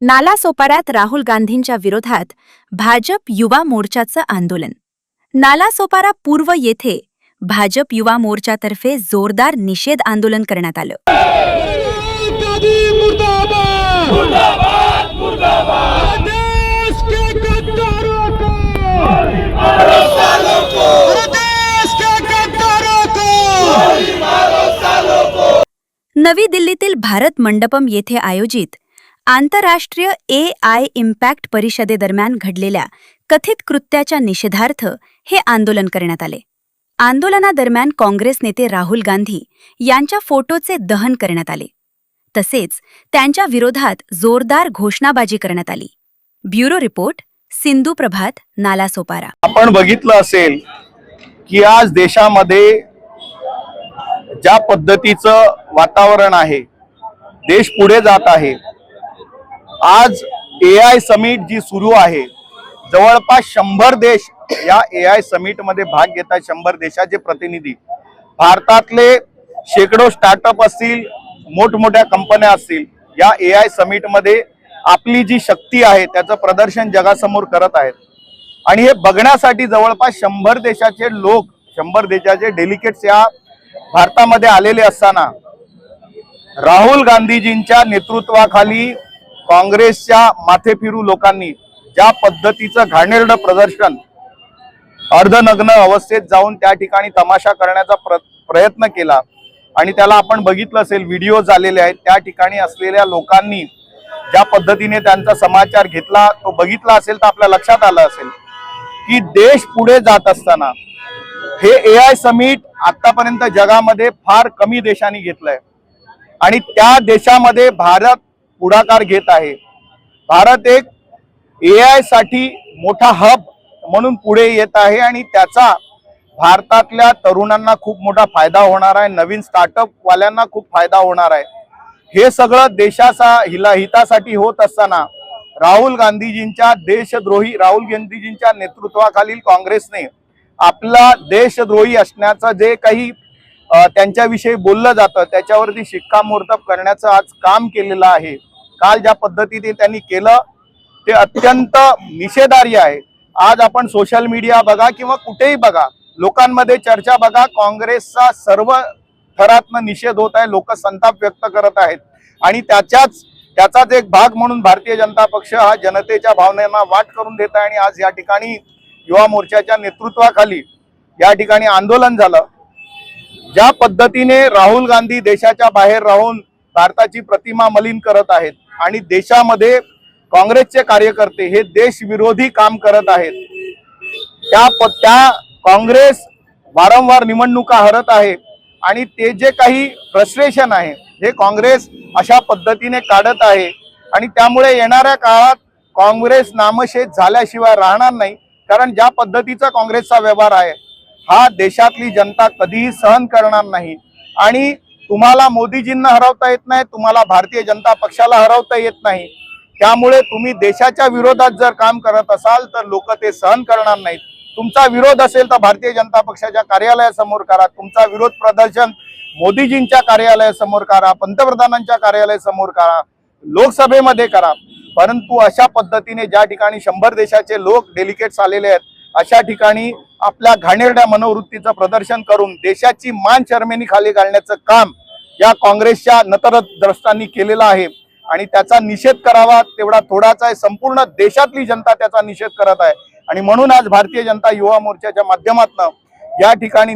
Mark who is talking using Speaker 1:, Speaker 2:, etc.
Speaker 1: नालासोपाऱ्यात राहुल गांधींच्या विरोधात भाजप युवा मोर्चाचं आंदोलन। नालासोपारा पूर्व येथे भाजप युवा मोर्चातर्फे जोरदार निषेध आंदोलन करण्यात आलं। नवी दिल्लीतील भारत मंडपम येथे आयोजित आंतरराष्ट्रीय AI इम्पॅक्ट परिषदेदरम्यान घडलेल्या कथित कृत्याच्या निषेधार्थ हे आंदोलन करण्यात आले। आंदोलनादरम्यान काँग्रेस नेते राहुल गांधी यांच्या फोटोचे दहन करण्यात आले, तसेच त्यांच्या विरोधात जोरदार घोषणाबाजी करण्यात आली। ब्युरो रिपोर्ट, सिंधू प्रभात, नालासोपारा।
Speaker 2: आपण बघितलं असेल की आज देशामध्ये ज्या पद्धतीचं वातावरण आहे, देश पुढे जात आहे। आज AI समिट जी सुरू आहे, जवळपास 100 देश या AI समिट मध्ये भाग घेतात। 100 देशाचे प्रतिनिधी, भारतातले शेकडो स्टार्टअप असतील, मोठमोठ्या कंपन्या असतील, या AI समिट मध्ये आपली जी शक्ती आहे त्याचं प्रदर्शन जगासमोर करत आहेत। आणि हे बघण्यासाठी जवळपास 100 देशाचे लोक, 100 देशाचे डेलिगेट्स या भारतामध्ये आलेले असताना राहुल गांधीजींच्या नेतृत्वाखाली काँग्रेसच्या माथेफिरू लोकांनी ज्या पद्धतीचं घाणेरडं प्रदर्शन, अर्धनग्न अवस्थेत जाऊन त्या ठिकाणी तमाशा करण्याचा प्रयत्न केला आणि त्याला आपण बघितलं असेल, व्हिडिओ झालेले आहेत। त्या ठिकाणी असलेल्या लोकांनी ज्या पद्धतीने त्यांचा समाचार घेतला तो बघितला असेल तर आपल्या लक्षात आलं असेल की देश पुढे जात असताना हे AI समिट आतापर्यंत जगामध्ये फार कमी देशांनी घेतलंय आणि त्या देशामध्ये भारत पुढाकार घेत आहे। भारत एक AI साठी मोठा हब म्हणून पुढे येत आहे आणि त्याचा भारतातल्या तरुणांना खूप मोठा फायदा होणार आहे, नवीन स्टार्टअप वाल्यांना खूप फायदा होणार आहे। हे सगळं देशाचा हितासाठी होत असताना राहुल गांधीजींच्या देशद्रोही, राहुल गांधीजींच्या नेतृत्वाखालील काँग्रेसने आपला देशद्रोही असण्याचं जे काही त्यांच्याविषयी बोललं जातं त्याच्यावरती शिक्कामोर्तब करण्याचं आज काम केलेलं आहे। काल ज्या पद्धतीने त्यांनी केलं ते अत्यंत निषेधार्ह आहे। आज आपण सोशल मीडिया बघा किंवा कुठेही बघा, लोकांमध्ये चर्चा बघा, काँग्रेसचा सर्व थरातनं निषेध होत आहे, लोक संताप व्यक्त करत आहेत आणि त्याचाच एक भाग म्हणून भारतीय जनता पक्ष हा जनतेच्या भावनांना वाट करून देत आहे। आणि आज या ठिकाणी युवा मोर्चाच्या नेतृत्वाखाली या ठिकाणी आंदोलन झालं। ज्या पद्धतीने राहुल गांधी देशाच्या बाहेर राहून भारताची प्रतिमा मलिन करत आहेत आणि देशामध्ये काँग्रेसचे कार्यकर्ते हे देशविरोधी काम करत आहेत, त्या काँग्रेस वारंवार निवडणुका हरत आहे आणि ते जे काही फ्रस्ट्रेशन आहे हे काँग्रेस अशा पद्धतीने काढत आहे आणि त्यामुळे येणाऱ्या काळात काँग्रेस नामशेष झाल्याशिवाय राहणार नाही। कारण ज्या पद्धतीचा काँग्रेसचा व्यवहार आहे हा देशातली जनता कधीही सहन करणार नाही आणि तुम्हाला मोदीजींना हरवता येत नाही, तुम्हाला भारतीय जनता पक्षाला हरवता येत नाही। त्यामुळे तुम्ही देशाच्या विरोधात जर काम करत असाल तर लोक ते सहन करणार नाहीत। तुमचा विरोध असेल तर भारतीय जनता पक्षाच्या कार्यालयासमोर करा, तुमचा विरोध प्रदर्शन मोदीजींच्या कार्यालयासमोर करा, पंतप्रधानांच्या कार्यालयासमोर करा, लोकसभेमध्ये करा। परंतु अशा पद्धतीने ज्या ठिकाणी 100 देशाचे लोक, डेलिगेट्स आलेले आहेत, अशा ठिकाणी आपल्या घाणेरड्या मनोवृत्तीचं प्रदर्शन करून देशाची मान शरमेनी खाली घालण्याचं काम या काँग्रेसच्या नतद्रष्टांनी केलेलं आहे आणि त्याचा निषेध करावा तेवढा थोडाच आहे। संपूर्ण देशातली जनता त्याचा निषेध करत आहे आणि म्हणून आज भारतीय जनता युवा मोर्चाच्या माध्यमातून या ठिकाणी